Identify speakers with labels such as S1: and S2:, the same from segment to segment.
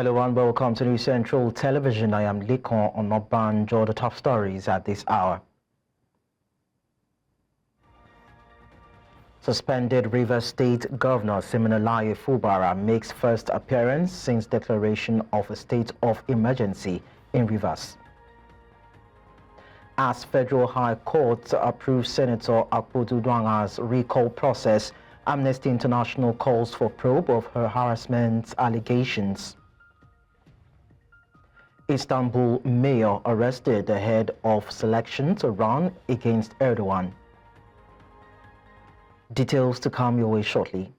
S1: Hello and welcome to News Central Television. I am Likon Onobanjo. The top stories at this hour. Suspended Rivers State Governor Siminalayi Fubara makes first appearance since declaration of a state of emergency in Rivers. As Federal High Court approves Senator Akpodu-Duanga's recall process, Amnesty International calls for probe of her harassment allegations. Istanbul mayor arrested ahead of selection to run against Erdogan. Details to come your way shortly.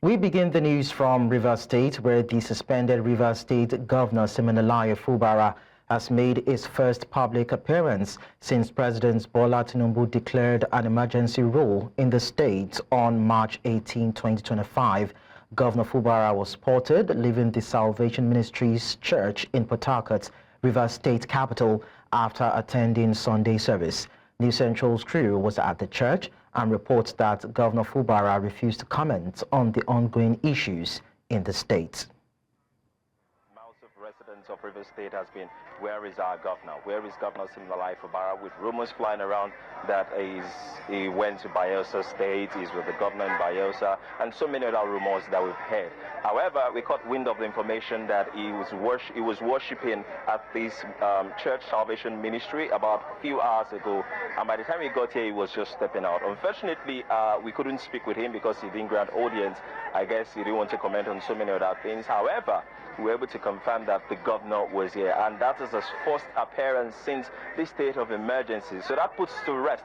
S1: We begin the news from Rivers State, where the suspended Rivers State Governor Siminalayi Fubara has made his first public appearance since President Bola Tinubu declared an emergency rule in the state on March 18, 2025. Governor Fubara was spotted leaving the Salvation Ministry's church in Port Harcourt, Rivers State capital, after attending Sunday service. News Central's crew was at the church and reports that Governor Fubara refused to comment on the ongoing issues in the state.
S2: Mouths of residents of Rivers State has been, where is our governor? Where is Governor Siminalayi Fubara? With rumors flying around that he went to Bayelsa State, he's with the governor in Bayelsa, and so many other rumors that we've heard. However, we caught wind of the information that he was worshiping at this church Salvation Ministry about a few hours ago, and by the time he got here, he was just stepping out. Unfortunately, we couldn't speak with him because he didn't grant audience. I guess he didn't want to comment on so many other things. However, we were able to confirm that the governor was here, and that is his first appearance since the state of emergency. So that puts to rest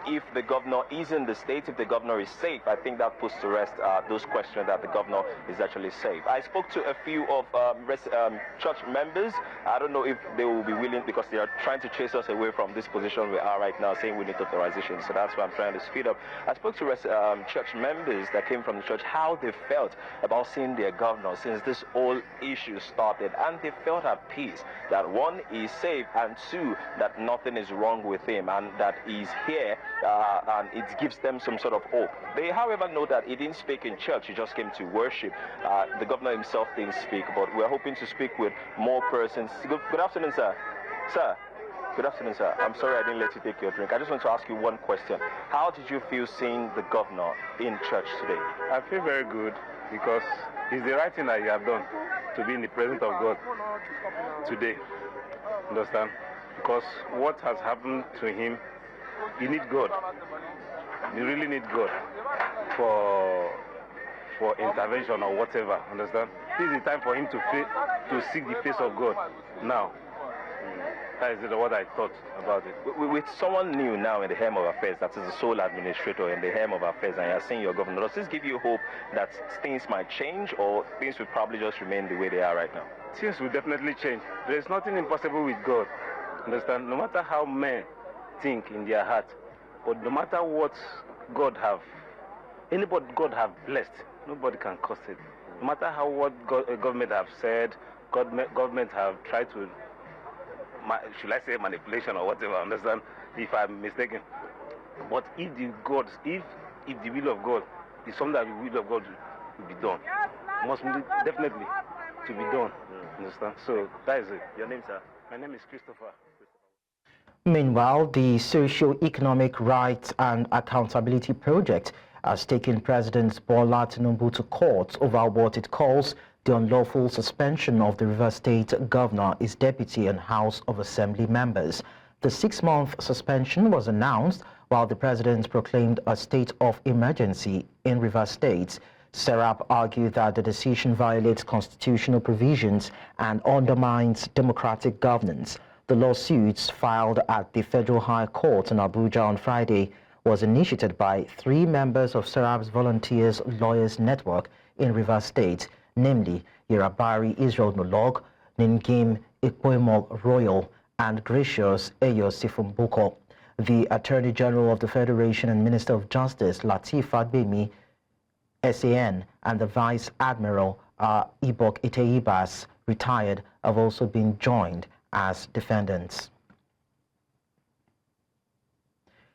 S2: if the governor is in the state, if the governor is safe. I think that puts to rest those questions that the governor is actually safe. I spoke to a few of church members. I don't know if they will be willing, because they are trying to chase us away from this position we are right now, saying we need authorization. So that's why I'm trying to speed up. I spoke to church members that came from the church, how they felt about seeing their governor since this whole issue started, and they felt at peace that one, is safe, and two, that nothing is wrong with him, and that he's here. And it gives them some sort of hope. They, however, know that he didn't speak in church, he just came to worship. The governor himself didn't speak, but we're hoping to speak with more persons. Good afternoon, sir. Sir, good afternoon, sir. I'm sorry I didn't let you take your drink. I just want to ask you one question. How did you feel seeing the governor in church today?
S3: I feel very good, because it's the right thing that you have done to be in the presence of God today. Understand? Because what has happened to him, you need God. You really need God for intervention or whatever. Understand? This is the time for him to seek the face of God. Now, that is what I thought about it.
S2: With someone new now in the helm of affairs, that is the sole administrator in the helm of affairs, and you're seeing your governor, does this give you hope that things might change, or things will probably just remain the way they are right now?
S3: Things will definitely change. There is nothing impossible with God. Understand? No matter how men think in their heart, but no matter what God have, anybody God have blessed, nobody can curse it. No matter how what government have said, government have tried to, should I say manipulation or whatever, understand, if I'm mistaken. But if the will of God is something that the will of God will be done, must definitely to be done, understand? So that is it.
S2: Your name, sir?
S3: My name is Christopher.
S1: Meanwhile, the Socio-Economic Rights and Accountability Project has taken President Bola Tinubu to court over what it calls the unlawful suspension of the Rivers State Governor, his deputy, and House of Assembly members. The 6-month suspension was announced while the president proclaimed a state of emergency in Rivers State. Serap argued that the decision violates constitutional provisions and undermines democratic governance. The lawsuits filed at the Federal High Court in Abuja on Friday was initiated by 3 members of Serap's Volunteers Lawyers Network in Rivers State, namely Yerabari Israel Nolog, Ningim Ikpoimog Royal, and Gracious Eyo Sifumbuko. The Attorney General of the Federation and Minister of Justice, Lateef Fagbemi, SAN, and the Vice Admiral, Ibok Iteibas, retired, have also been joined as defendants.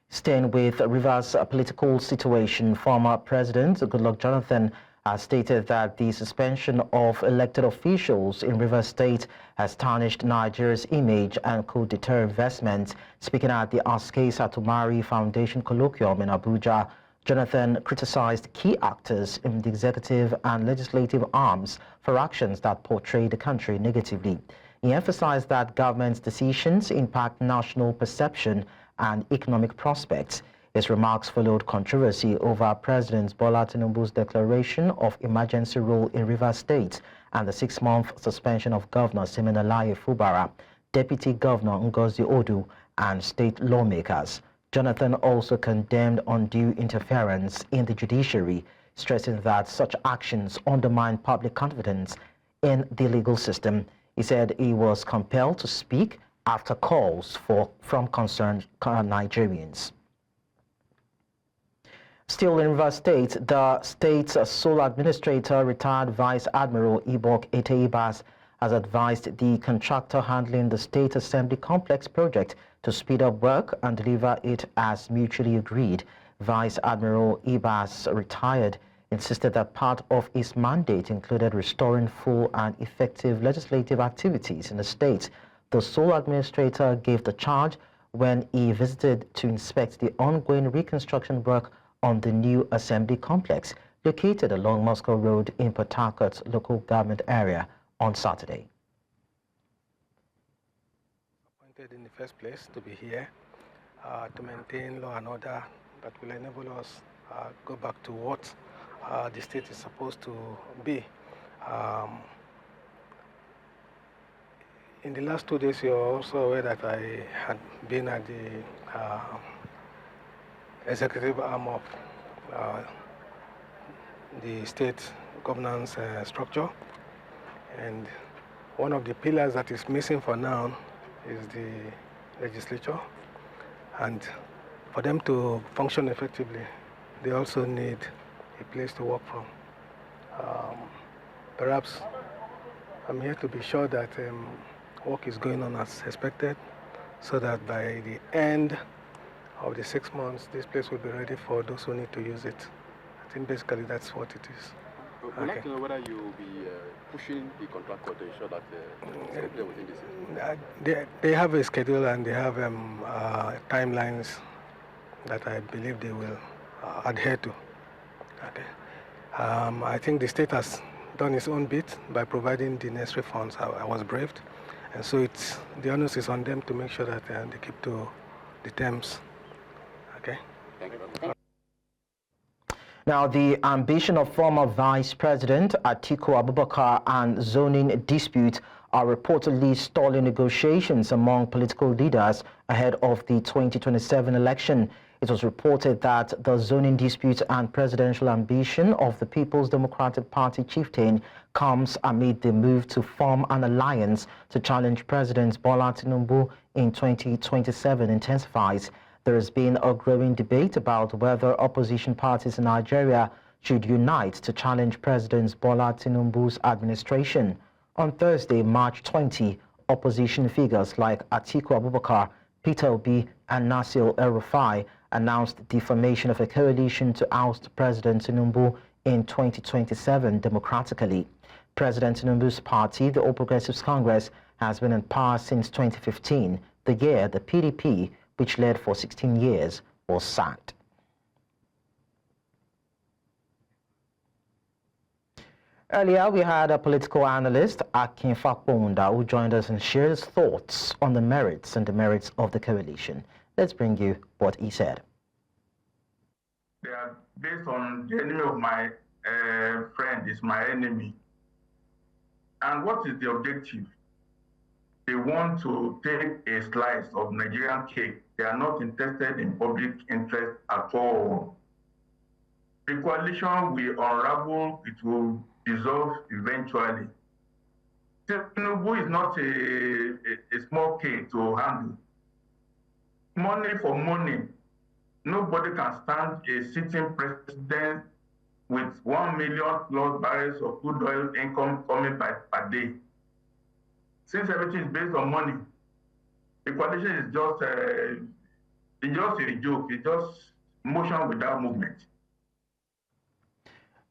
S1: Staying with Rivers' political situation, former President Goodluck Jonathan has stated that the suspension of elected officials in Rivers State has tarnished Nigeria's image and could deter investment. Speaking at the Aske Satumari Foundation colloquium in Abuja, Jonathan criticized key actors in the executive and legislative arms for actions that portray the country negatively. He emphasized that government's decisions impact national perception and economic prospects. His remarks followed controversy over President Bola Tinubu's declaration of emergency rule in Rivers State and the 6-month suspension of Governor Siminalayi Fubara, Deputy Governor Ngozi Odu, and state lawmakers. Jonathan also condemned undue interference in the judiciary, stressing that such actions undermine public confidence in the legal system. He said he was compelled to speak after calls from concerned Nigerians. Still in Rivers State, the state's sole administrator, retired Vice Admiral Ibok Eteibas, has advised the contractor handling the State Assembly Complex project to speed up work and deliver it as mutually agreed. Vice Admiral Ibas, retired, insisted that part of his mandate included restoring full and effective legislative activities in the state. The sole administrator gave the charge when he visited to inspect the ongoing reconstruction work on the new assembly complex located along Moscow Road in Port Harcourt's local government area on Saturday.
S4: Appointed in the first place to be here to maintain law and order that will enable us go back to what the state is supposed to be. In the last 2 days, you're also aware that I had been at the executive arm of the state governance structure, and one of the pillars that is missing for now is the legislature, and for them to function effectively they also need a place to work from. Perhaps I'm here to be sure that work is going on as expected, so that by the end of the 6 months, this place will be ready for those who need to use it. I think basically that's what it is.
S5: I'd like to know whether you will be pushing the contractor to ensure that it's clear within this.
S4: They have a schedule and they have timelines that I believe they will adhere to. Okay. I think the state has done its own bit by providing the necessary funds. I was briefed, and so the onus is on them to make sure that they keep to the terms. Okay.
S5: Thank you.
S1: Now, the ambition of former Vice President Atiku Abubakar and zoning dispute are reportedly stalling negotiations among political leaders ahead of the 2027 election. It was reported that the zoning dispute and presidential ambition of the People's Democratic Party chieftain comes amid the move to form an alliance to challenge President Bola Tinubu in 2027 intensifies. There has been a growing debate about whether opposition parties in Nigeria should unite to challenge President Bola Tinubu's administration. On Thursday, March 20, opposition figures like Atiku Abubakar, Peter Obi, and Nasir El-Rufai announced the formation of a coalition to oust President Tinubu in 2027 democratically. President Tinubu's party, the All Progressives Congress, has been in power since 2015, the year the PDP, which led for 16 years, was sacked. Earlier, we had a political analyst, Akin Fakponda, who joined us and shared his thoughts on the merits and demerits of the coalition. Let's bring you what he said.
S6: They are based on the enemy of my friend is my enemy. And what is the objective? They want to take a slice of Nigerian cake. They are not interested in public interest at all. The coalition will unravel, it will dissolve eventually. Tinubu is not a small cake to handle. Money for money. Nobody can stand a sitting president with 1 million plus barrels of crude oil income coming per day. Since everything is based on money, the coalition is just a joke. It's just motion without movement.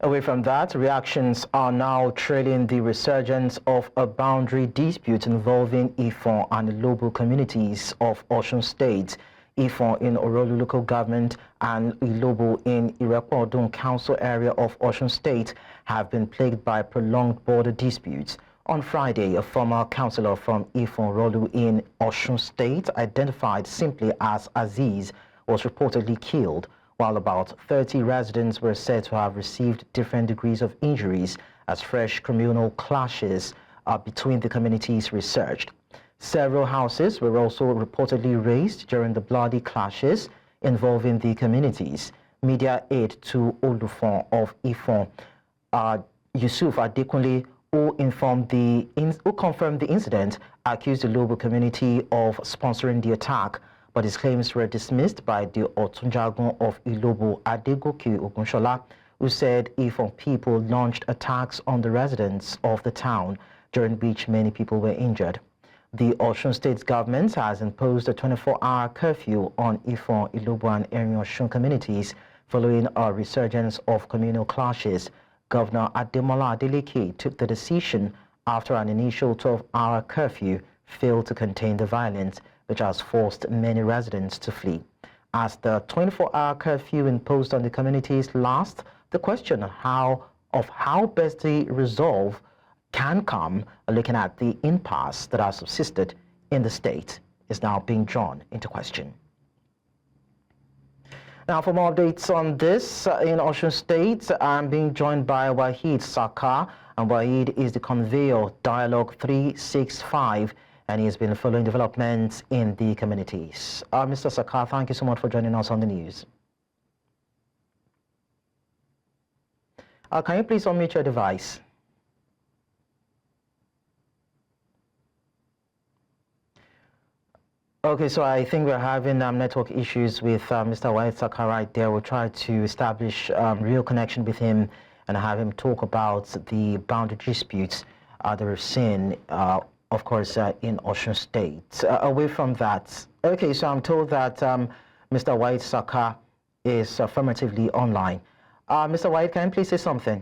S1: Away from that, reactions are now trailing the resurgence of a boundary dispute involving Ifon and the Ilobo communities of Osun State. Ifon in Orolu local government and Ilobo in Irepo-Odun council area of Osun State have been plagued by prolonged border disputes. On Friday, a former councillor from Ifon Orolu in Osun State, identified simply as Aziz, was reportedly killed, while about 30 residents were said to have received different degrees of injuries as fresh communal clashes between the communities resurged. Several houses were also reportedly razed during the bloody clashes involving the communities. Media aide to Olufon of Ifon, Yusuf Adekunle, who confirmed the incident, accused the Ilobo community of sponsoring the attack, but his claims were dismissed by the Otunjagun of Ilobo, Adegoke Ogunshola, who said Ifon people launched attacks on the residents of the town, during which many people were injured. The Osun State government has imposed a 24-hour curfew on Ifon, Ilobo and Erin Osun communities following a resurgence of communal clashes. Governor Ademola Adeleke took the decision after an initial 12-hour curfew failed to contain the violence, which has forced many residents to flee. As the 24-hour curfew imposed on the communities lasts, the question of how best the resolve can come, looking at the impasse that has subsisted in the state, is now being drawn into question. Now, for more updates on this in Osun State, I'm being joined by Wahid Saka, and Wahid is the conveyor Dialogue 365, and he has been following developments in the communities. Mr. Saka, thank you so much for joining us on the news. Can you please unmute your device? Okay, so I think we're having network issues with Mr. Wahid Saka right there. We'll try to establish real connection with him and have him talk about the boundary disputes that we're seeing, of course, in Osun State. Away from that, okay, so I'm told that Mr. Wahid Saka is affirmatively online. Mr. Wahid, can you please say something?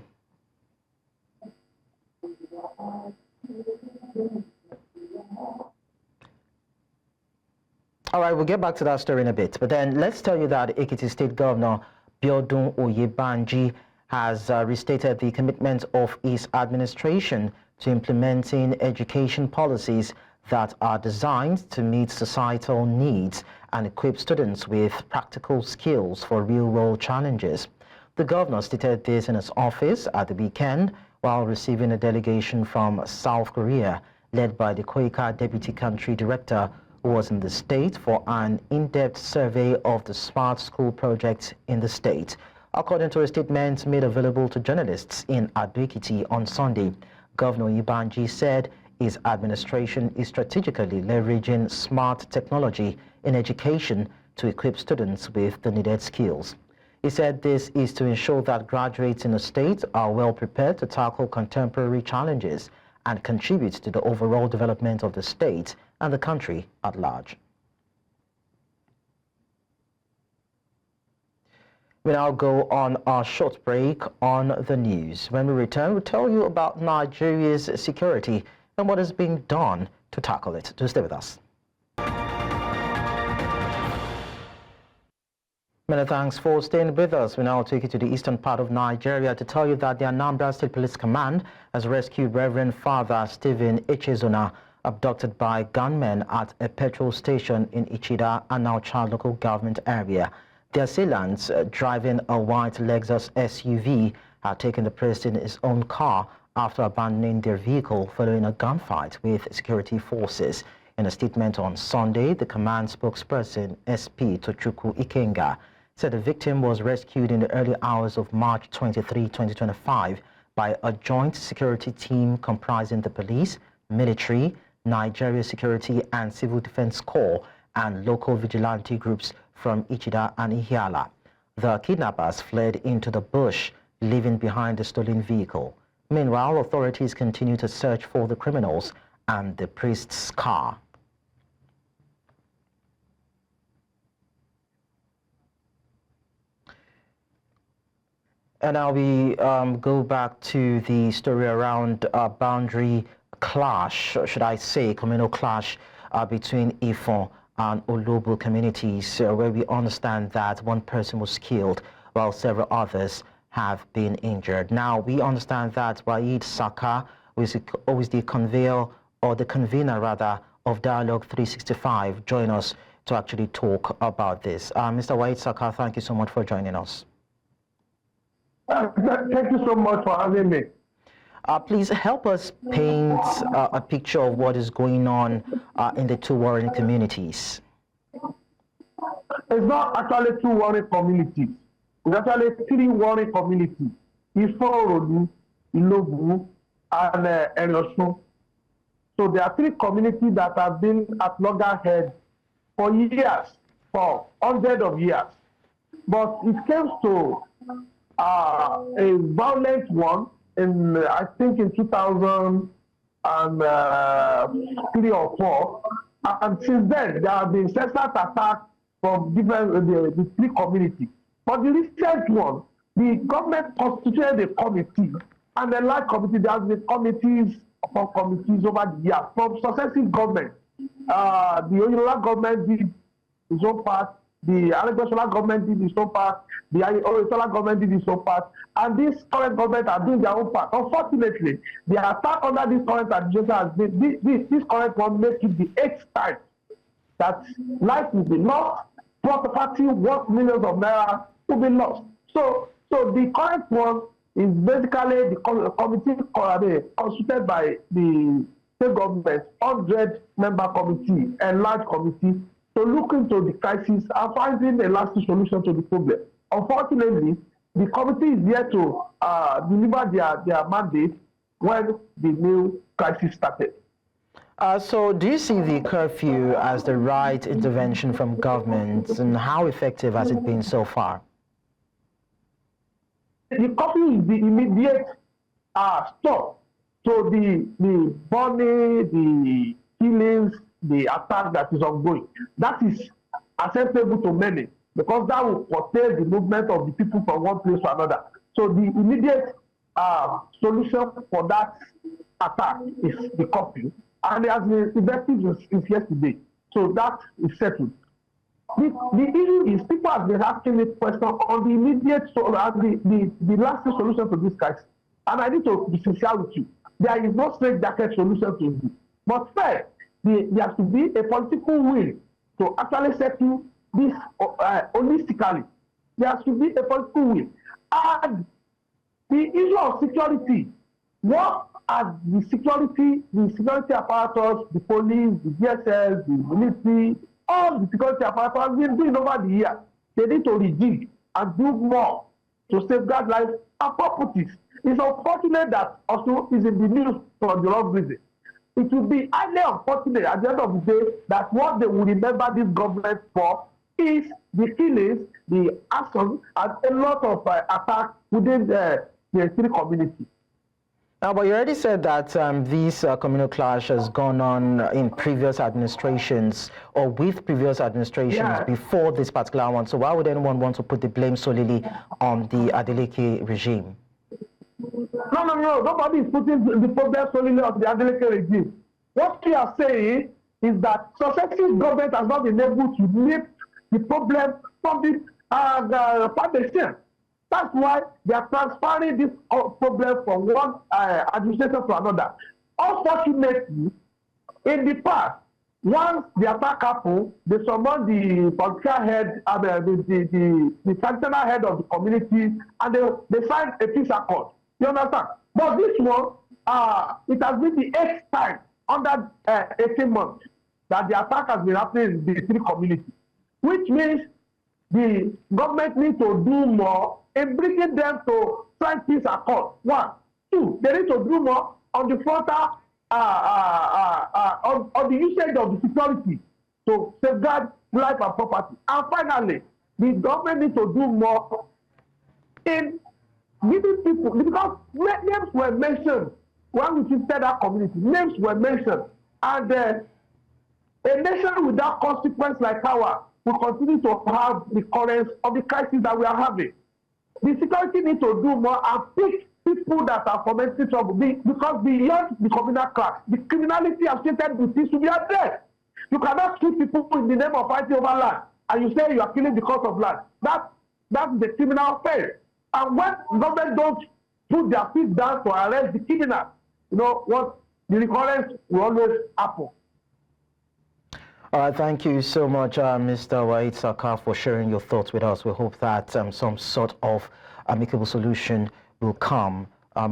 S1: All right, we'll get back to that story in a bit. But then let's tell you that Ekiti State Governor Biodun Oyebanji has restated the commitment of his administration to implementing education policies that are designed to meet societal needs and equip students with practical skills for real-world challenges. The governor stated this in his office at the weekend while receiving a delegation from South Korea led by the Koika Deputy Country Director, who was in the state for an in-depth survey of the smart school project in the state. According to a statement made available to journalists in Ekiti on Sunday, Governor Ibanji said his administration is strategically leveraging smart technology in education to equip students with the needed skills. He said this is to ensure that graduates in the state are well prepared to tackle contemporary challenges and contribute to the overall development of the state and the country at large. We now go on our short break on the news. When we return, we'll tell you about Nigeria's security and what is being done to tackle it. Do stay with us. Many thanks for staying with us. We now take you to the eastern part of Nigeria to tell you that the Anambra State Police Command has rescued Reverend Father Stephen Echezona, abducted by gunmen at a petrol station in Ichida, Anaocha local government area. The assailants, driving a white Lexus SUV, had taken the priest in his own car after abandoning their vehicle following a gunfight with security forces. In a statement on Sunday, the command spokesperson, SP Tochukwu Ikenga, said the victim was rescued in the early hours of March 23, 2025 by a joint security team comprising the police, military, Nigeria Security and Civil Defense Corps, and local vigilante groups from Ichida and Ihiala. The kidnappers fled into the bush, leaving behind the stolen vehicle. Meanwhile, authorities continue to search for the criminals and the priest's car. And now we go back to the story around boundary clash, should I say, communal clash between Ifon and Olobo communities, where we understand that one person was killed while several others have been injured. Now, we understand that Waid Saka, who is always the convener of Dialogue 365, join us to actually talk about this. Mr. Waid Saka, thank you so much for joining us.
S7: Thank you so much for having me.
S1: Please help us paint a picture of what is going on in the two warring communities.
S7: It's not actually two warring communities. It's actually three warring communities. Ifo, Ilobu, and Osun. So there are three communities that have been at loggerheads for years, for hundreds of years. But it came to a violent one in, I think, in 2003 or 4. And since then, there have been several attacks from different the three communities. But the recent one, the government constituted a committee, and the large committee, there has been committees upon committees over the years from successive governments. The Oyinlola government did its own part, the Anambra government did its own part, the Oyinlola government did its own part, and this current government are doing their own part. Unfortunately, the attack under this current administration has been, this current one makes it the 8th time that life will be lost, property worth millions of naira will be lost. So the current one is basically the committee constituted by the state government, 100-member committee and large committee to look into the crisis and finding a lasting solution to the problem. Unfortunately, the committee is here to deliver their mandate when the new crisis started.
S1: So do you see the curfew as the right intervention from government, and how effective has it been so far?
S7: The curfew is the immediate stop to the burning, the killings, the attack that is ongoing. That is acceptable to many because that will curtail the movement of the people from one place to another. So the immediate solution for that attack is the curfew, and it has been effective since yesterday. So that is settled. The issue is people have been asking me questions on the immediate the lasting solution to this crisis. And I need to be sincere with you. There is no straight jacket solution to this. But first, there has to be a political will to actually settle this holistically. There has to be a political will. And the issue of security, what are the security apparatus, the police, the DSS, the military, all the security apparatus have been doing over the years. They need to rejig and do more to safeguard lives and properties. It's unfortunate that Osun is in the news for the wrong reason. It will be highly unfortunate at the end of the day that what they will remember this government for is the killings, the action, and a lot of attacks within the three communities.
S1: Now, but you already said that this communal clash has gone on in previous administrations or with previous administrations before this particular one. So why would anyone want to put the blame solely on the Adeleke regime?
S7: No. Nobody is putting the problem solely on the Adeleke regime. What we are saying is that successive government has not been able to lift the problem from the foundation. That's why they are transferring this problem from one administration to another. Unfortunately, in the past, once the attack happened, they summoned the political head, the traditional head of the community, and they signed a peace accord. You understand? But this one, it has been the 8th time under 18 months that the attack has been happening in the three communities, which means the government needs to do more in bringing them to sign peace accord. 1. 2, they need to do more on the frontal, on the usage of the security to safeguard life and property. And finally, the government needs to do more in giving people, because names were mentioned when we visited that community. Names were mentioned, and a nation without consequence like ours will continue to have recurrence of the crisis that we are having. The security need to do more and pick people that are fomenting trouble because beyond the communal class, the criminality associated with this should be addressed. You cannot kill people in the name of fighting over land and you say you are killing because of land. That's the criminal offense. And when government don't put their feet down to arrest the criminal, you know what, the recurrence will always happen.
S1: All right, thank you so much, Mr. Wahid Saka, for sharing your thoughts with us. We hope that some sort of amicable solution will come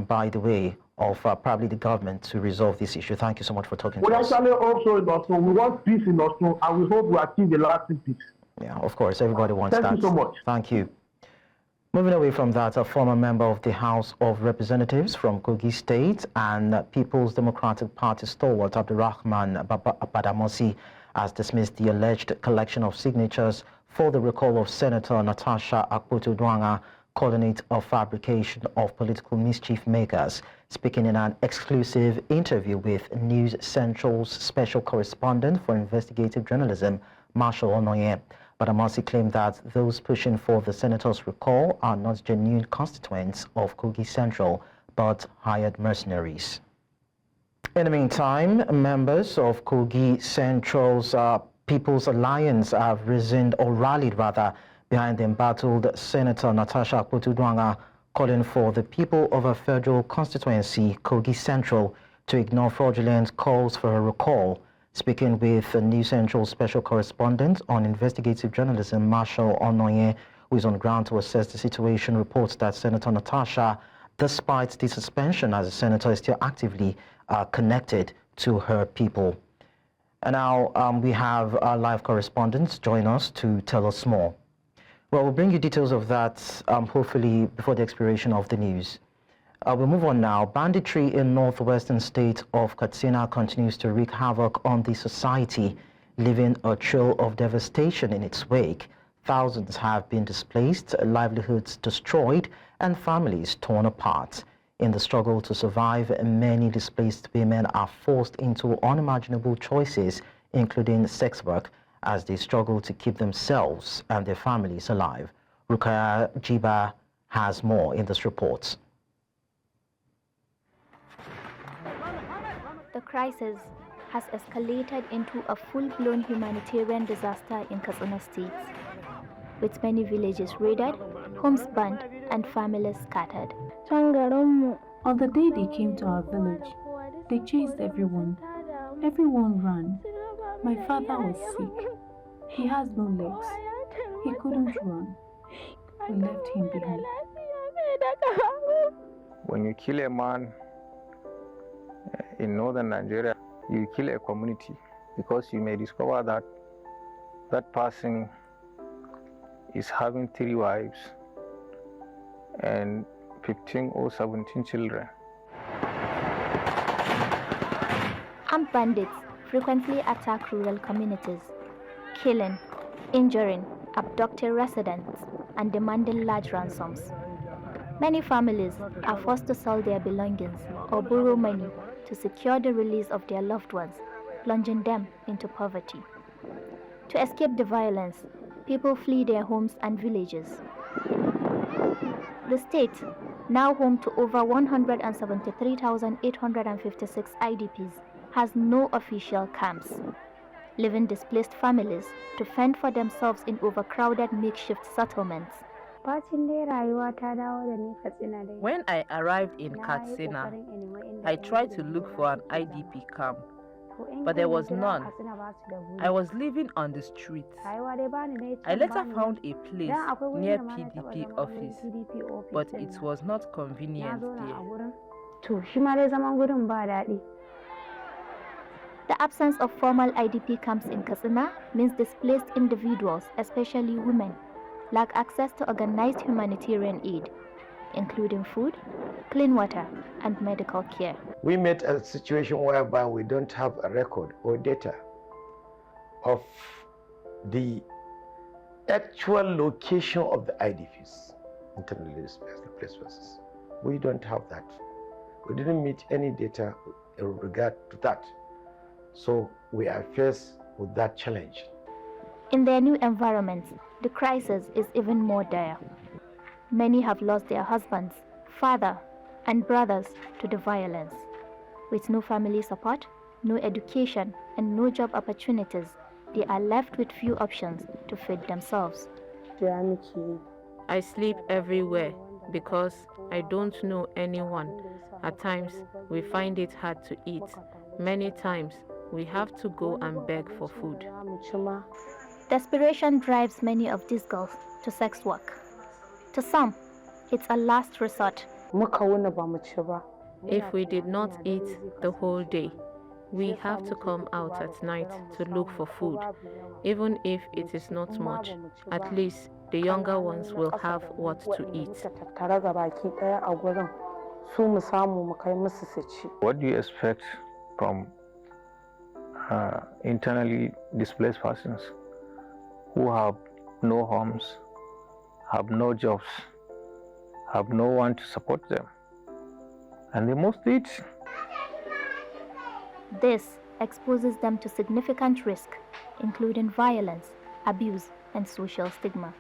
S1: by the way of probably the government to resolve this issue. Thank you so much for talking to us.
S7: We actually also in Osun, we want peace in Osun, and we hope we achieve a lasting peace.
S1: Yeah, of course, everybody wants that.
S7: Thank you so much.
S1: Thank you. Moving away from that, a former member of the House of Representatives from Kogi State and People's Democratic Party stalwart Abdurrahman Badamosi has dismissed the alleged collection of signatures for the recall of Senator Natasha Akpotudwanga, calling it a fabrication of political mischief makers. Speaking in an exclusive interview with News Central's special correspondent for investigative journalism, Marshall Onoye, Badamosi claimed that those pushing for the senator's recall are not genuine constituents of Kogi Central, but hired mercenaries. In the meantime, members of Kogi Central's People's Alliance have rallied behind the embattled Senator Natasha Akpotudwanga, calling for the people of a federal constituency, Kogi Central, to ignore fraudulent calls for a recall. Speaking with News Central special correspondent on investigative journalism, Marshall Onoye, who is on ground to assess the situation, reports that Senator Natasha, despite the suspension as a senator, is still actively connected to her people. And now we have our live correspondents join us to tell us more. Well, we'll bring you details of that hopefully before the expiration of the news. We'll move on now. Banditry in northwestern state of Katsina continues to wreak havoc on the society, leaving a trail of devastation in its wake. Thousands have been displaced, livelihoods destroyed, and families torn apart. In the struggle to survive, many displaced women are forced into unimaginable choices, including sex work, as they struggle to keep themselves and their families alive. Rukaya Jiba has more in this report.
S8: The crisis has escalated into a full-blown humanitarian disaster in Katsina State, with many villages raided, homes burned, and families scattered.
S9: On the day they came to our village, they chased everyone. Everyone ran. My father was sick. He has no legs. He couldn't run. We left him behind.
S10: When you kill a man in northern Nigeria, you kill a community because you may discover that that person is having 3 wives and 15 or 17 children.
S8: Armed bandits frequently attack rural communities, killing, injuring, abducting residents, and demanding large ransoms. Many families are forced to sell their belongings or borrow money to secure the release of their loved ones, plunging them into poverty. To escape the violence, people flee their homes and villages. The state, now home to over 173,856 IDPs, has no official camps, leaving displaced families to fend for themselves in overcrowded makeshift settlements.
S11: When I arrived in Katsina, I tried to look for an IDP camp, but there was none. I was living on the streets. I later found a place near PDP office, but it was not convenient there.
S8: The absence of formal IDP camps in Katsina means displaced individuals, especially women, lack access to organized humanitarian aid, including food, clean water, and medical care.
S12: We met a situation whereby we don't have a record or data of the actual location of the IDPs, internally displaced persons. We don't have that. We didn't meet any data in regard to that. So we are faced with that challenge.
S8: In their new environment, the crisis is even more dire. Many have lost their husbands, father, and brothers to the violence. With no family support, no education, and no job opportunities, they are left with few options to feed themselves.
S11: I sleep everywhere because I don't know anyone. At times, we find it hard to eat. Many times, we have to go and beg for food.
S8: Desperation drives many of these girls to sex work. To some, it's a last resort.
S11: If we did not eat the whole day, we have to come out at night to look for food. Even if it is not much, at least the younger ones will have what to eat.
S10: What do you expect from internally displaced persons who have no homes, have no jobs, have no one to support them, and they must eat?
S8: This exposes them to significant risk, including violence, abuse, and social stigma.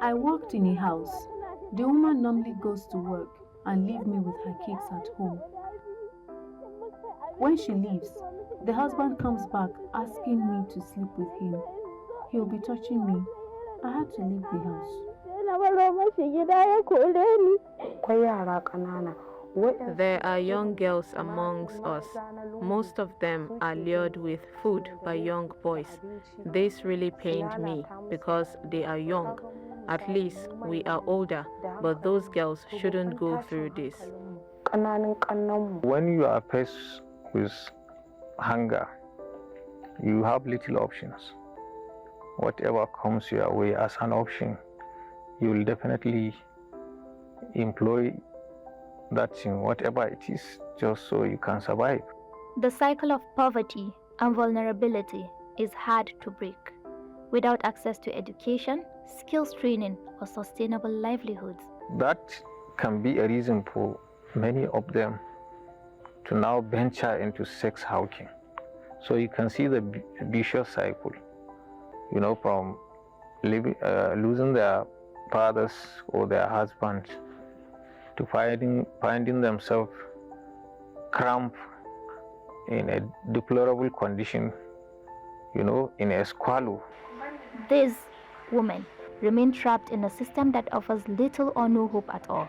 S9: I worked in a house. The woman normally goes to work and leaves me with her kids at home. When she leaves, the husband comes back asking me to sleep with him. He'll be touching me. I had to leave the house.
S11: There are young girls amongst us. Most of them are lured with food by young boys. This really pained me because they are young. At least we are older, but those girls shouldn't go through this.
S10: When you are faced with hunger, you have little options. Whatever comes your way as an option, you will definitely employ that thing, whatever it is, just so you can survive.
S8: The cycle of poverty and vulnerability is hard to break. Without access to education, skills training, or sustainable livelihoods.
S10: That can be a reason for many of them to now venture into sex hawking. So you can see the vicious cycle, from losing their fathers or their husbands to finding themselves cramped in a deplorable condition, in a squalor.
S8: These women remain trapped in a system that offers little or no hope at all,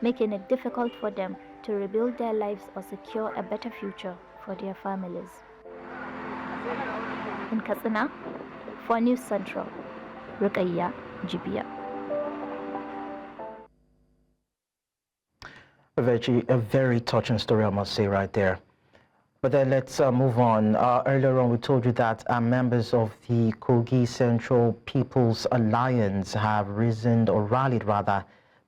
S8: making it difficult for them to rebuild their lives or secure a better future for their families. In Katsina, for News Central, Rukaiya Jibia.
S1: A very touching story, I must say, right there. But then let's move on. Earlier on, we told you that members of the Kogi Central People's Alliance have rallied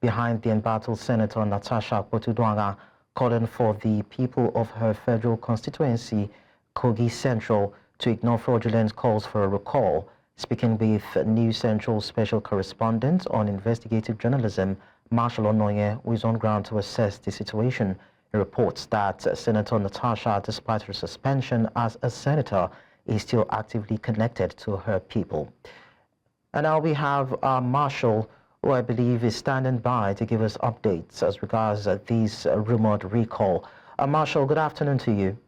S1: behind the embattled Senator Natasha Akpotudwanga, calling for the people of her federal constituency, Kogi Central, to ignore fraudulent calls for a recall. Speaking with News Central Special Correspondent on Investigative Journalism, Marshal Onoye, who is on ground to assess the situation, reports that Senator Natasha, despite her suspension as a senator, is still actively connected to her people. And now we have Marshal, who I believe is standing by to give us updates as regards this rumored recall. Marshal, good afternoon to you.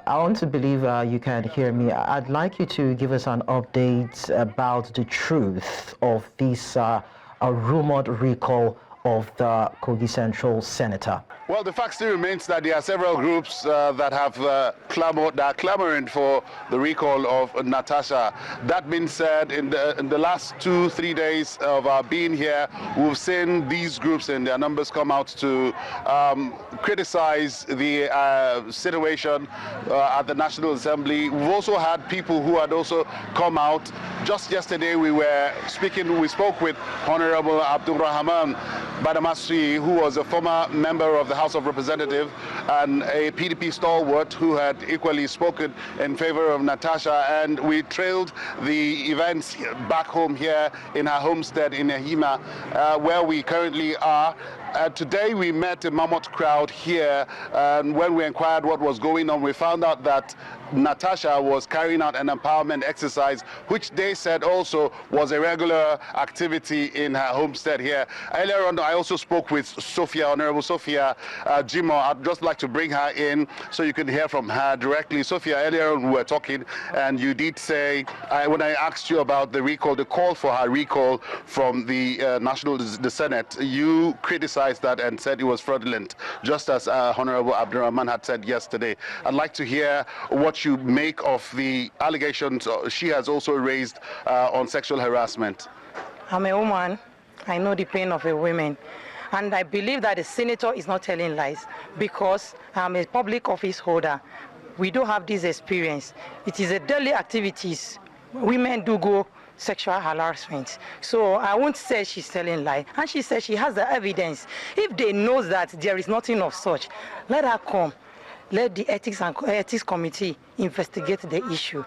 S1: I want to believe you can hear me. I'd like you to give us an update about the truth of this rumored recall of the Kogi Central Senator.
S5: Well, the fact still remains that there are several groups that have clamoring for the recall of Natasha. That being said, in the last 2-3 days of our being here, we've seen these groups and their numbers come out to criticize the situation at the National Assembly. We've also had people who had also come out. Just yesterday, we spoke with Honorable Abdurrahman Badamasri, who was a former member of the House of Representatives and a PDP stalwart who had equally spoken in favor of Natasha, and we trailed the events back home here in her homestead in Ehima, where we currently are. Today we met a mammoth crowd here, and when we inquired what was going on, we found out that Natasha was carrying out an empowerment exercise, which they said also was a regular activity in her homestead here. Earlier on, I also spoke with Sophia, Honorable Sophia Jimo. I'd just like to bring her in so you can hear from her directly. Sophia, earlier on we were talking, and you did say, when I asked you about the recall, the call for her recall from the the Senate, you criticized that and said it was fraudulent, just as Honorable Abdurrahman had said yesterday. I'd like to hear what you make of the allegations she has also raised on sexual harassment.
S13: I'm a woman. I know the pain of a woman. And I believe that the senator is not telling lies because I'm a public office holder. We do have this experience. It is a daily activities. Women do go sexual harassment. So I won't say she's telling lie. And she says she has the evidence. If they know that there is nothing of such, let her come. Let the ethics committee investigate the issue.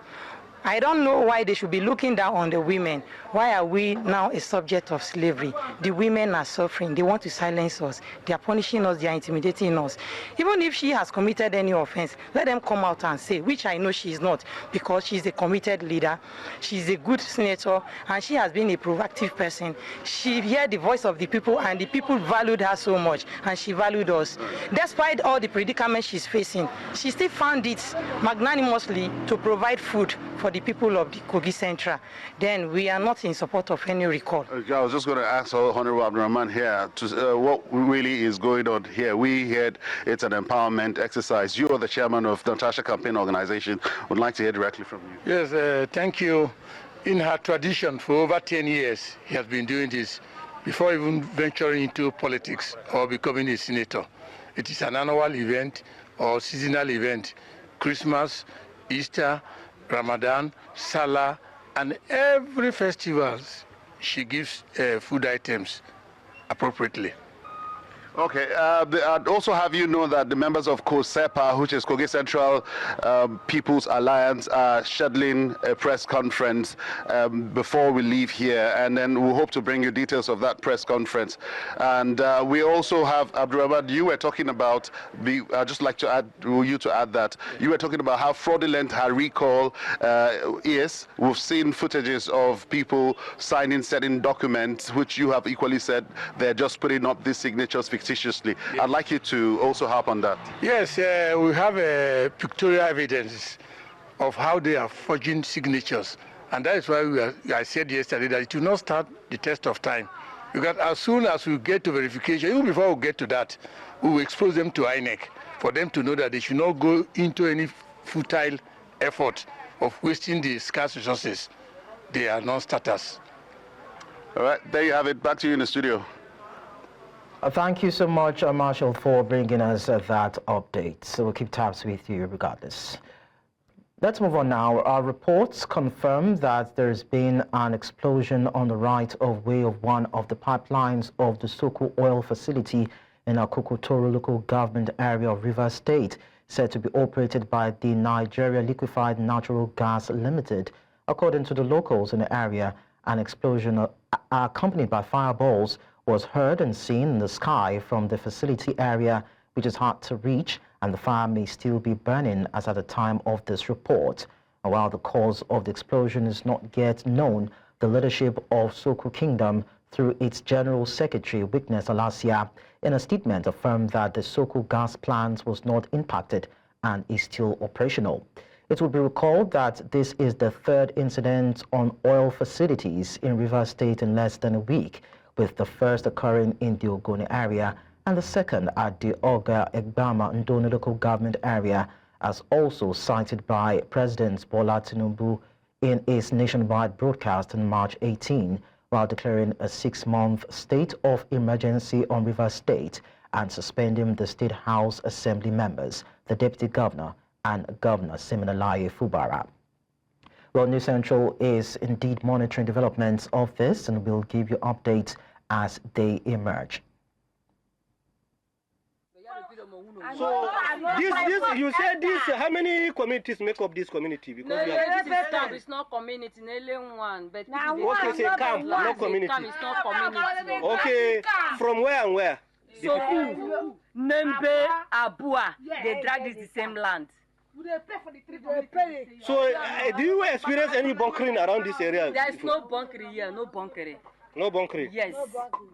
S13: I don't know why they should be looking down on the women. Why are we now a subject of slavery? The women are suffering. They want to silence us. They are punishing us. They are intimidating us. Even if she has committed any offense, let them come out and say, which I know she is not, because she's a committed leader. She's a good senator, and she has been a proactive person. She heard the voice of the people, and the people valued her so much, and she valued us. Despite all the predicaments she's facing, she still found it magnanimously to provide food for the people of the Kogi Central. Then we are not in support of any recall.
S5: Okay, I was just going to ask Honorable Abdurrahman here to, what really is going on here. We heard it's an empowerment exercise. You are the chairman of the Natasha Campaign Organization. Would like to hear directly from you.
S14: Yes, thank you. In her tradition, for over 10 years, he has been doing this before even venturing into politics or becoming a senator. It is an annual event or seasonal event. Christmas, Easter, Ramadan, Salah, and every festival she gives food items appropriately.
S5: Okay, I'd also have you know that the members of COSEPA, which is Kogi Central People's Alliance, are scheduling a press conference before we leave here, and then we'll hope to bring you details of that press conference. And we also have, Abdurrahman, you were talking about, I'd just like to add you to add that, you were talking about how fraudulent her recall is. We've seen footages of people signing certain documents, which you have equally said they're just putting up these signatures fictitiously. Yes. I'd like you to also harp on that.
S14: Yes, we have pictorial evidence of how they are forging signatures. And that is why I said yesterday that it will not start the test of time. Because as soon as we get to verification, even before we get to that, we will expose them to INEC for them to know that they should not go into any futile effort of wasting the scarce resources. They are non-starters.
S5: All right, there you have it. Back to you in the studio.
S1: Thank you so much, Marshall, for bringing us that update. So we'll keep tabs with you regardless. Let's move on now. Our reports confirm that there's been an explosion on the right-of-way of one of the pipelines of the Soko oil facility in Akokotoro local government area of Rivers State, said to be operated by the Nigeria Liquefied Natural Gas Limited. According to the locals in the area, an explosion accompanied by fireballs was heard and seen in the sky from the facility area, which is hard to reach, and the fire may still be burning as at the time of this report. And while the cause of the explosion is not yet known, the leadership of Soko Kingdom, through its General Secretary, Witness Alasia, in a statement affirmed that the Soko gas plant was not impacted and is still operational. It will be recalled that this is the third incident on oil facilities in Rivers State in less than a week, with the first occurring in the Ogoni area and the second at the Oga Egbama Ndoni local government area, as also cited by President Bola Tinubu in his nationwide broadcast on March 18, while declaring a 6-month state of emergency on Rivers State and suspending the State House Assembly members, the Deputy Governor, and Governor Siminalayi Fubara. Well, News Central is indeed monitoring developments of this, and we'll give you updates as they emerge.
S15: So this you said this. How many communities make up this community? Because
S16: no, it's not community. One, but
S15: okay, say camp, no community.
S16: Camp is not community.
S15: Okay, from where and where?
S16: So who? Nembe, Abua, they drag this the same land.
S15: So, do you experience any bunkering around this area?
S16: There is no bunkering here, no bunkering.
S15: No bunkering?
S16: Yes.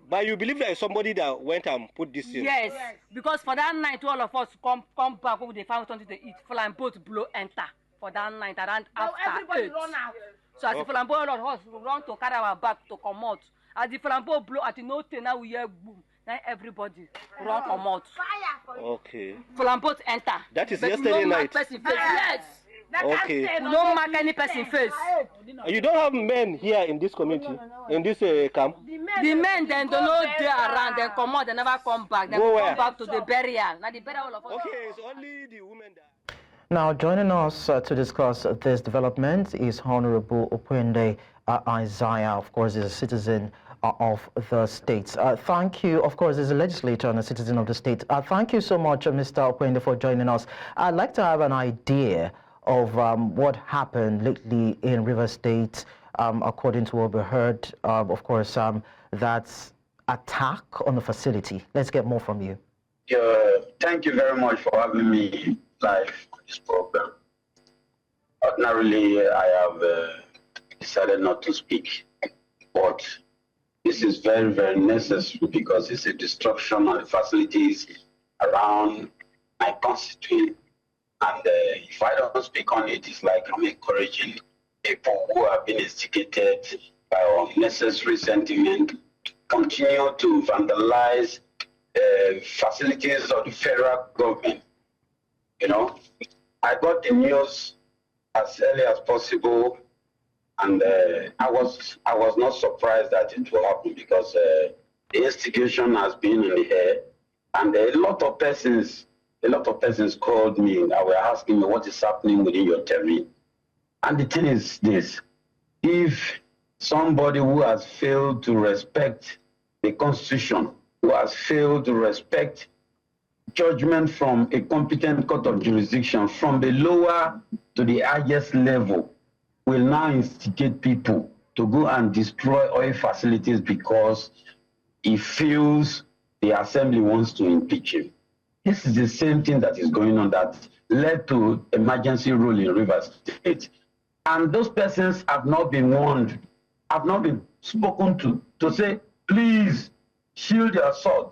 S15: But you believe there is somebody that went and put this in?
S16: Yes, because for that night, all of us come back when they found something to eat. Flambeau blow enter for that night around after 8. So as the flambeau, all of us run to carry our bag to come out. As the flambeau blow at the note, now we hear boom. Now everybody run come out.
S15: Okay.
S16: Flambeau enter.
S15: That is yesterday night.
S16: Person face. Yes.
S15: Okay.
S16: We don't mark any person face.
S15: You don't have men here in this community, in this camp?
S16: The men then don't know they around, then come out, they never come back. Then come back to the burial. Now the burial all of us.
S15: Okay, it's only the women that...
S1: Now joining us to discuss this development is Honorable Opwende Isaiah, of course, is a citizen of the state. Thank you, of course, as a legislator and a citizen of the state. Thank you so much, Mr. Opwende, for joining us. I'd like to have an idea of what happened lately in River State, according to what we heard, of course, that's attack on the facility. Let's get more from you.
S17: Thank you very much for having me live on this program. Ordinarily, I have decided not to speak, but this is very, very necessary because it's a destruction of the facilities around my constituency. And if I don't speak on it, it's like I'm encouraging people who have been instigated by unnecessary sentiment to continue to vandalize facilities of the federal government. You know, I got the news as early as possible, and I was not surprised that it will happen because the instigation has been in the air, and a lot of persons called me and were asking me what is happening within your terrain. And the thing is this: if somebody who has failed to respect the Constitution, who has failed to respect judgment from a competent court of jurisdiction from the lower to the highest level, will now instigate people to go and destroy oil facilities because he feels the assembly wants to impeach him. This is the same thing that is going on that led to emergency rule in River State. And those persons have not been warned, have not been spoken to say, please shield your sword.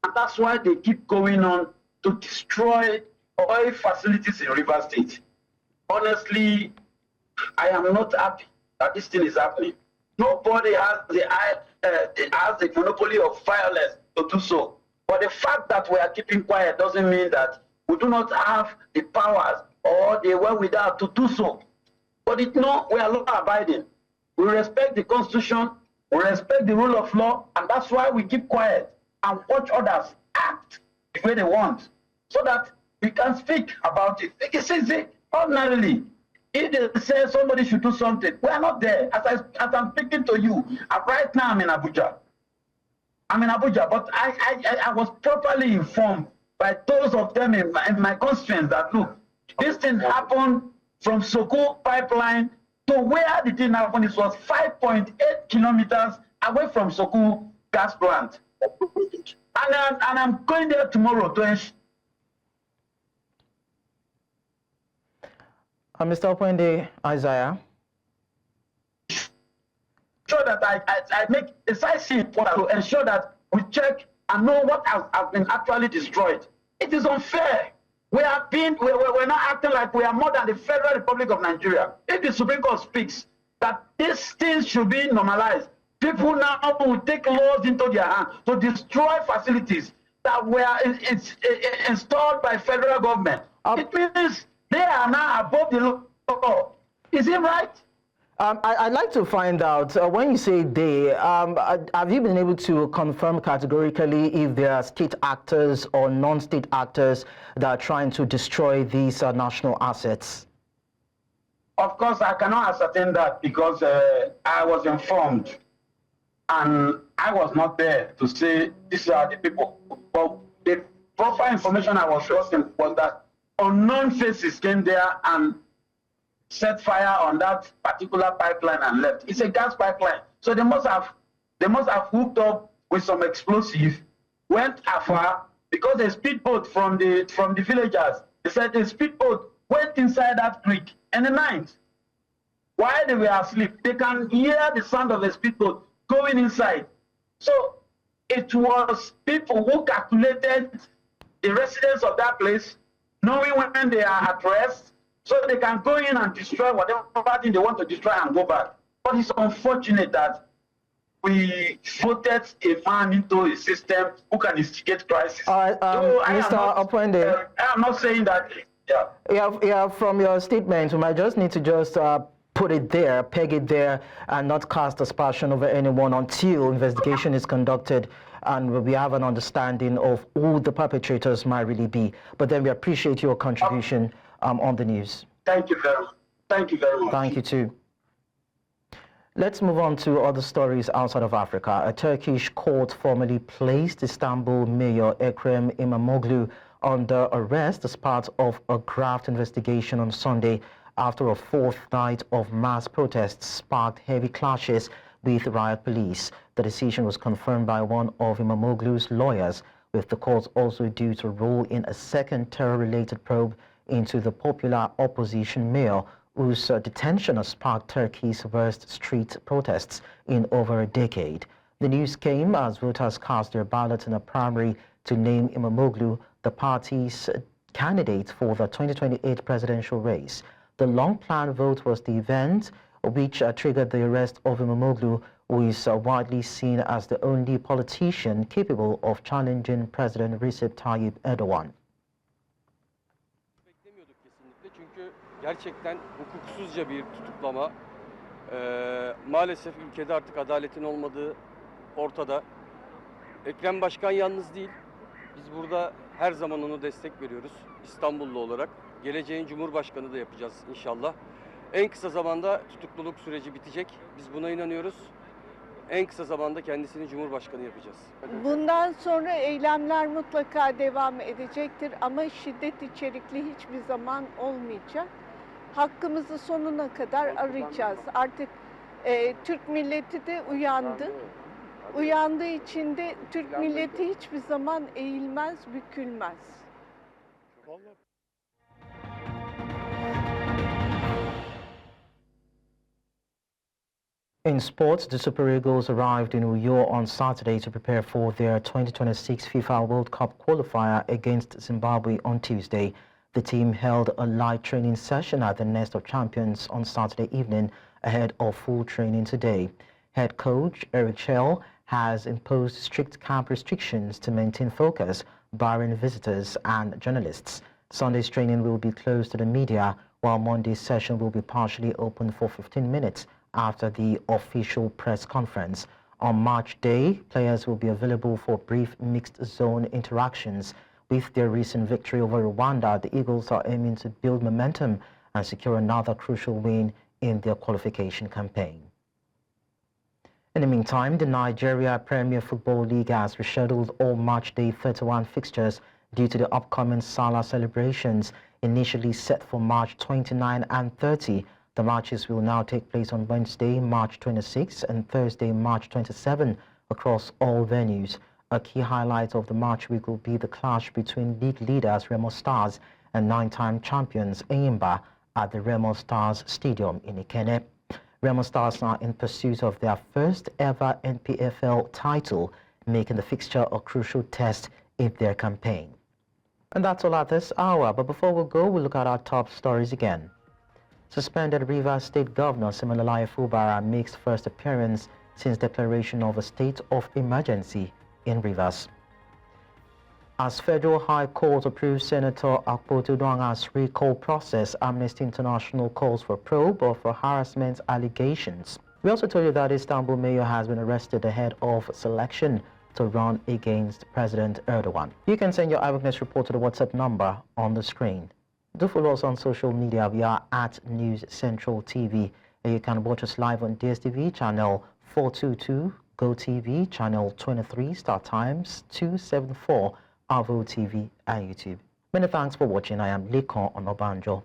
S17: And that's why they keep going on to destroy oil facilities in River State. Honestly, I am not happy that this thing is happening. Nobody has the monopoly of violence to do so. But the fact that we are keeping quiet doesn't mean that we do not have the powers or the wherewithal to do so. But we are law abiding. We respect the Constitution, we respect the rule of law, and that's why we keep quiet and watch others act the way they want, so that we can speak about it. Because ordinarily, if they say somebody should do something, we are not there. As I'm speaking to you, right now I'm in Abuja. But I was properly informed by those of them in my constituents that, look, this thing happened from Soko pipeline to where the thing happened. It was 5.8 kilometers away from Soko gas plant. And I'm going there tomorrow to ensure.
S1: Mr. Opwende Isaiah.
S17: Sure that I make a side sheet to ensure that we check and know what has been actually destroyed. It is unfair. We're not acting like we are more than the Federal Republic of Nigeria. If the Supreme Court speaks that these things should be normalized, people now will take laws into their hands to destroy facilities that were installed by federal government. It means they are now above the law. Is it right?
S1: I'd like to find out, when you say they, have you been able to confirm categorically if there are state actors or non-state actors that are trying to destroy these national assets?
S17: Of course, I cannot ascertain that because I was informed and I was not there to say these are the people. But the proper information I was getting was that unknown faces came there and set fire on that particular pipeline and left. It's a gas pipeline, so they must have hooked up with some explosive
S18: went afar because a speedboat from the villagers, they said a speedboat went inside that creek in the night. While they were asleep, they can hear the sound of a speedboat going inside. So it was people who calculated the residents of that place, knowing when they are at rest, so they can go in and destroy whatever thing they want to destroy and go back. But it's unfortunate that we voted a man into a system who can instigate crisis.
S1: Mr. Opwende,
S18: I'm not saying that.
S1: Yeah, from your statement, we might just need to just put it there, peg it there, and not cast aspersion over anyone until investigation is conducted and we have an understanding of who the perpetrators might really be. But then we appreciate your contribution on the news.
S18: Thank you very much. Thank you very much.
S1: Thank you too. Let's move on to other stories outside of Africa. A Turkish court formally placed Istanbul Mayor Ekrem İmamoğlu under arrest as part of a graft investigation on Sunday after a fourth night of mass protests sparked heavy clashes with riot police. The decision was confirmed by one of İmamoğlu's lawyers, with the court also due to rule in a second terror-related probe into the popular opposition mayor, whose detention has sparked Turkey's worst street protests in over a decade. The news came as voters cast their ballots in a primary to name İmamoğlu the party's candidate for the 2028 presidential race. The long-planned vote was the event which triggered the arrest of İmamoğlu, who is widely seen as the only politician capable of challenging President Recep Tayyip Erdogan.
S19: Çünkü gerçekten hukuksuzca bir tutuklama. Maalesef ülkede artık adaletin olmadığı ortada. Ekrem Başkan yalnız değil. Biz burada her zaman ona destek veriyoruz. İstanbullu olarak. Geleceğin Cumhurbaşkanı da yapacağız inşallah. En kısa zamanda tutukluluk süreci bitecek. Biz buna inanıyoruz. En kısa zamanda kendisini Cumhurbaşkanı yapacağız.
S20: Bundan sonra eylemler mutlaka devam edecektir ama şiddet içerikli hiçbir zaman olmayacak. Hakkımızı sonuna kadar arayacağız. Artık Türk milleti de uyandı. Uyandığı için de Türk milleti hiçbir zaman eğilmez, bükülmez.
S1: In sports, the Super Eagles arrived in Uyo on Saturday to prepare for their 2026 FIFA World Cup qualifier against Zimbabwe on Tuesday. The team held a light training session at the Nest of Champions on Saturday evening ahead of full training today. Head coach Eric Chell has imposed strict camp restrictions to maintain focus, barring visitors and journalists. Sunday's training will be closed to the media, while Monday's session will be partially open for 15 minutes after the official press conference. On March Day, players will be available for brief mixed zone interactions. With their recent victory over Rwanda, the Eagles are aiming to build momentum and secure another crucial win in their qualification campaign. In the meantime, the Nigeria Premier Football League has rescheduled all March Day 31 fixtures due to the upcoming Salah celebrations, initially set for March 29 and 30. The matches will now take place on Wednesday, March 26 and Thursday, March 27 across all venues. A key highlight of the match week will be the clash between league leaders Remo Stars and nine-time champions Anambra at the Remo Stars Stadium in Ikenne. Remo Stars are in pursuit of their first ever NPFL title, making the fixture a crucial test in their campaign. And that's all at this hour, but before we go, we'll look at our top stories again. Suspended Rivers State Governor Siminalayi Fubara makes first appearance since declaration of a state of emergency in Rivers. As Federal High Court approves Senator Akpoto Duanga's recall process, Amnesty International calls for probe of harassment allegations. We also told you that Istanbul mayor has been arrested ahead of selection to run against President Erdogan. You can send your eyewitness report to the WhatsApp number on the screen. Do follow us on social media. We are at News Central TV. And you can watch us live on DSTV channel 422, GoTV channel 23, Star Times 274, Avo TV and YouTube. Many thanks for watching. I am Lekon Onobanjo.